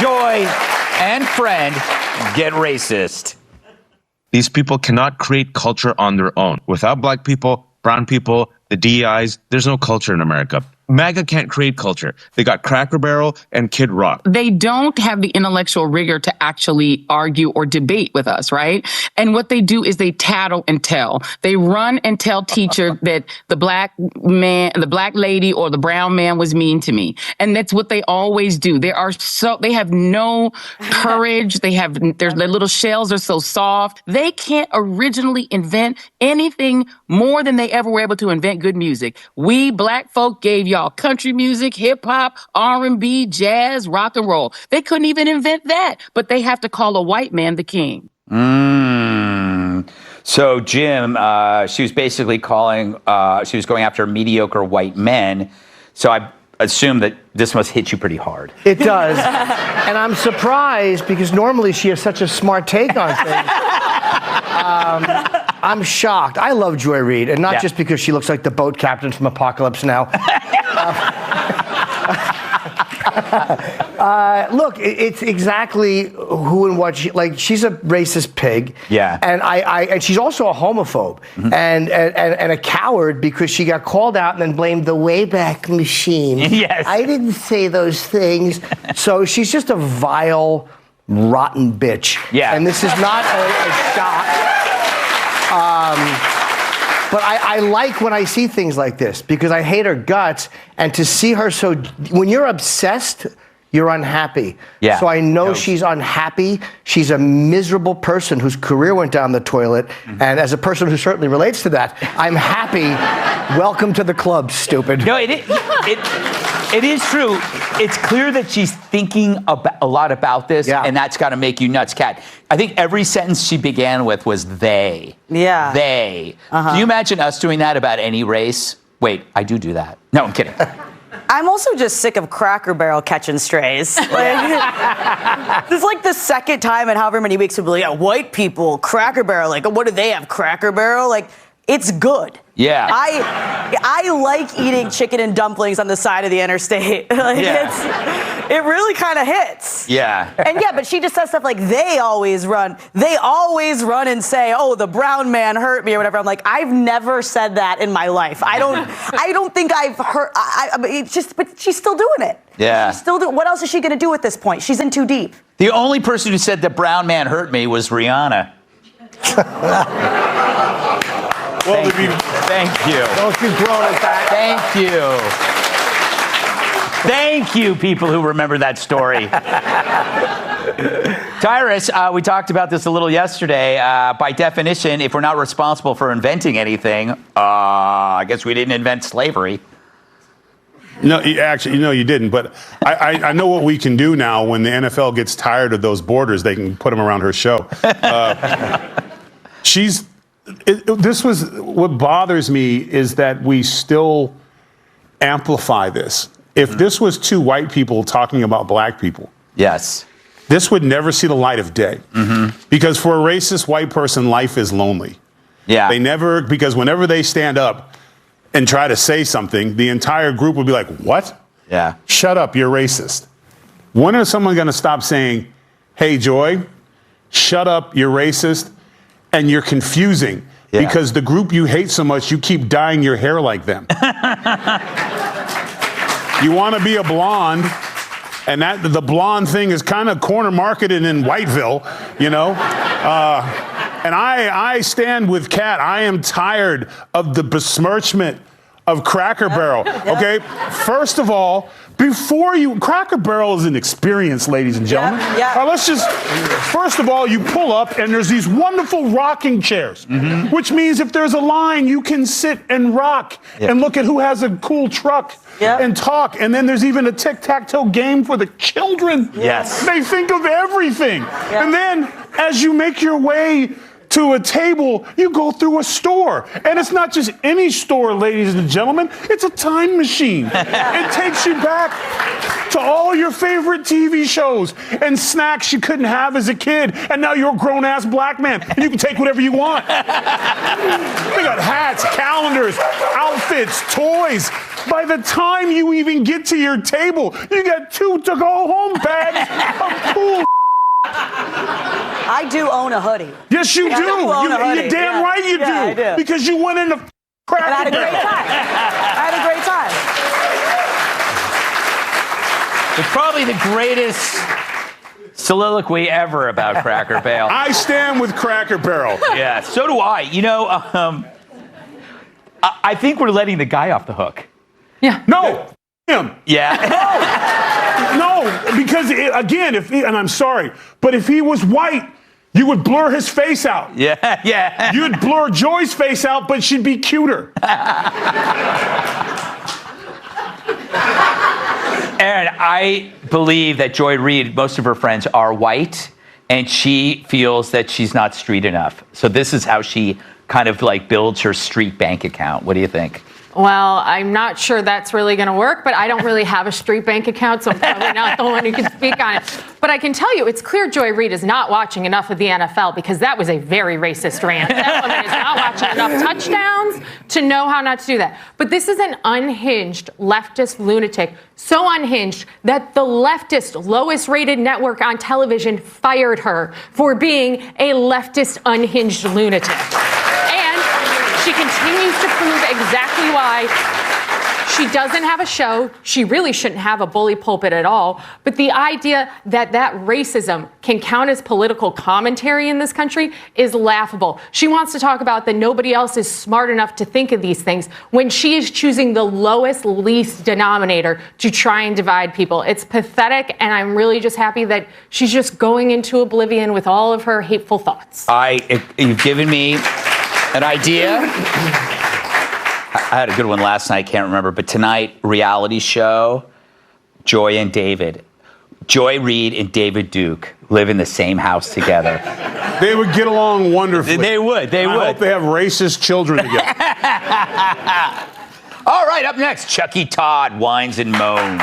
Joy and friend get racist. These people cannot create culture on their own. Without black people, brown people, the DEIs, there's no culture in America. MAGA can't create culture. They got Cracker Barrel and Kid Rock. They don't have the intellectual rigor to actually argue or debate with us, right? And what they do is they tattle and tell. They run and tell teacher that the black man, the black lady or the brown man was mean to me. And that's what they always do. They have no courage. Their little shells are so soft. They can't originally invent anything more than they ever were able to invent good music. We black folk gave y'all country music, hip hop, R&B, jazz, rock and roll. They couldn't even invent that, but they have to call a white man the king. So Jim, she was basically she was going after mediocre white men. So I assume that this must hit you pretty hard. It does. And I'm surprised because normally she has such a smart take on things. I'm shocked. I love Joy Reid, and not just because she looks like the boat captain from Apocalypse Now. Look, it's exactly who and what she's a racist pig. Yeah. And she's also a homophobe and a coward because she got called out and then blamed the Wayback Machine. Yes. I didn't say those things. So she's just a vile, rotten bitch. Yeah. And this is not a shot. But I like when I see things like this because I hate her guts, and to see her when you're obsessed, you're unhappy. Yeah. So I know she's unhappy. She's a miserable person whose career went down the toilet, and as a person who certainly relates to that, I'm happy. Welcome to the club, stupid. No, it is true. It's clear that she's thinking a lot about this, and that's got to make you nuts, Kat. I think every sentence she began with was they. Yeah. They. Can you imagine us doing that about any race? Wait, I do that. No, I'm kidding. I'm also just sick of Cracker Barrel catching strays. This is like the second time in however many weeks we'll be like, yeah, white people, Cracker Barrel. Like, what do they have, Cracker Barrel? Like, it's good. Yeah. I like eating chicken and dumplings on the side of the interstate. It really kind of hits. Yeah. And but she just says stuff like they always run and say, oh, the brown man hurt me or whatever. I'm like, I've never said that in my life. I don't think I've heard. But she's still doing it. Yeah. She's still doing. What else is she going to do at this point? She's in too deep. The only person who said the brown man hurt me was Rihanna. Well, thank you. Don't you groan at that. Thank you. Thank you, people who remember that story. Tyrus, we talked about this a little yesterday. By definition, if we're not responsible for inventing anything, I guess we didn't invent slavery. No, actually, you didn't. But I know what we can do now when the NFL gets tired of those borders. They can put them around her show. What bothers me is that we still amplify this. If this was two white people talking about black people, yes, this would never see the light of day. Because for a racist white person, life is lonely. Yeah. Because whenever they stand up and try to say something, the entire group would be like, what? Yeah. Shut up, you're racist. When is someone going to stop saying, hey, Joy, shut up, you're racist, and you're confusing because the group you hate so much, you keep dyeing your hair like them. You want to be a blonde, and the blonde thing is kind of corner marketed in Whiteville, And I stand with Kat. I am tired of the besmirchment of Cracker Barrel. Okay, first of all, Cracker Barrel is an experience, ladies and gentlemen. First of all, you pull up and there's these wonderful rocking chairs, which means if there's a line, you can sit and rock and look at who has a cool truck and talk. And then there's even a tic-tac-toe game for the children. Yes. They think of everything. And then as you make your way to a table, you go through a store. And it's not just any store, ladies and gentlemen. It's a time machine. It takes you back to all your favorite TV shows and snacks you couldn't have as a kid. And now you're a grown-ass black man, and you can take whatever you want. They got hats, calendars, outfits, toys. By the time you even get to your table, you got 2 to-go home bags of I do own a hoodie. Yes, you do. You're damn right you do. I do. Because you went into Cracker And I had a Barrel. great time. I had a great time. It's probably the greatest soliloquy ever about Cracker Barrel. I stand with Cracker Barrel. Yeah, so do I. You know, I think we're letting the guy off the hook. Yeah. No, him. Yeah. No, because again, and I'm sorry, but if he was white, you would blur his face out. Yeah. You'd blur Joy's face out, but she'd be cuter. Aaron, I believe that Joy Reid, most of her friends are white, and she feels that she's not street enough. So this is how she kind of like builds her street bank account. What do you think? Well, I'm not sure that's really going to work, but I don't really have a street bank account, so I'm probably not the one who can speak on it. But I can tell you, it's clear Joy Reid is not watching enough of the NFL because that was a very racist rant. That woman is not watching enough touchdowns to know how not to do that. But this is an unhinged leftist lunatic, so unhinged that the leftist lowest rated network on television fired her for being a leftist unhinged lunatic. And she continues to prove exactly why she doesn't have a show. She really shouldn't have a bully pulpit at all. But the idea that racism can count as political commentary in this country is laughable. She wants to talk about that nobody else is smart enough to think of these things when she is choosing the lowest, least denominator to try and divide people. It's pathetic, and I'm really just happy that she's just going into oblivion with all of her hateful thoughts. You've given me an idea. I had a good one last night, can't remember, but tonight, reality show, Joy and David. Joy Reid and David Duke live in the same house together. They would get along wonderfully. They would. I hope they have racist children together. All right, up next, Chucky Todd whines and moans.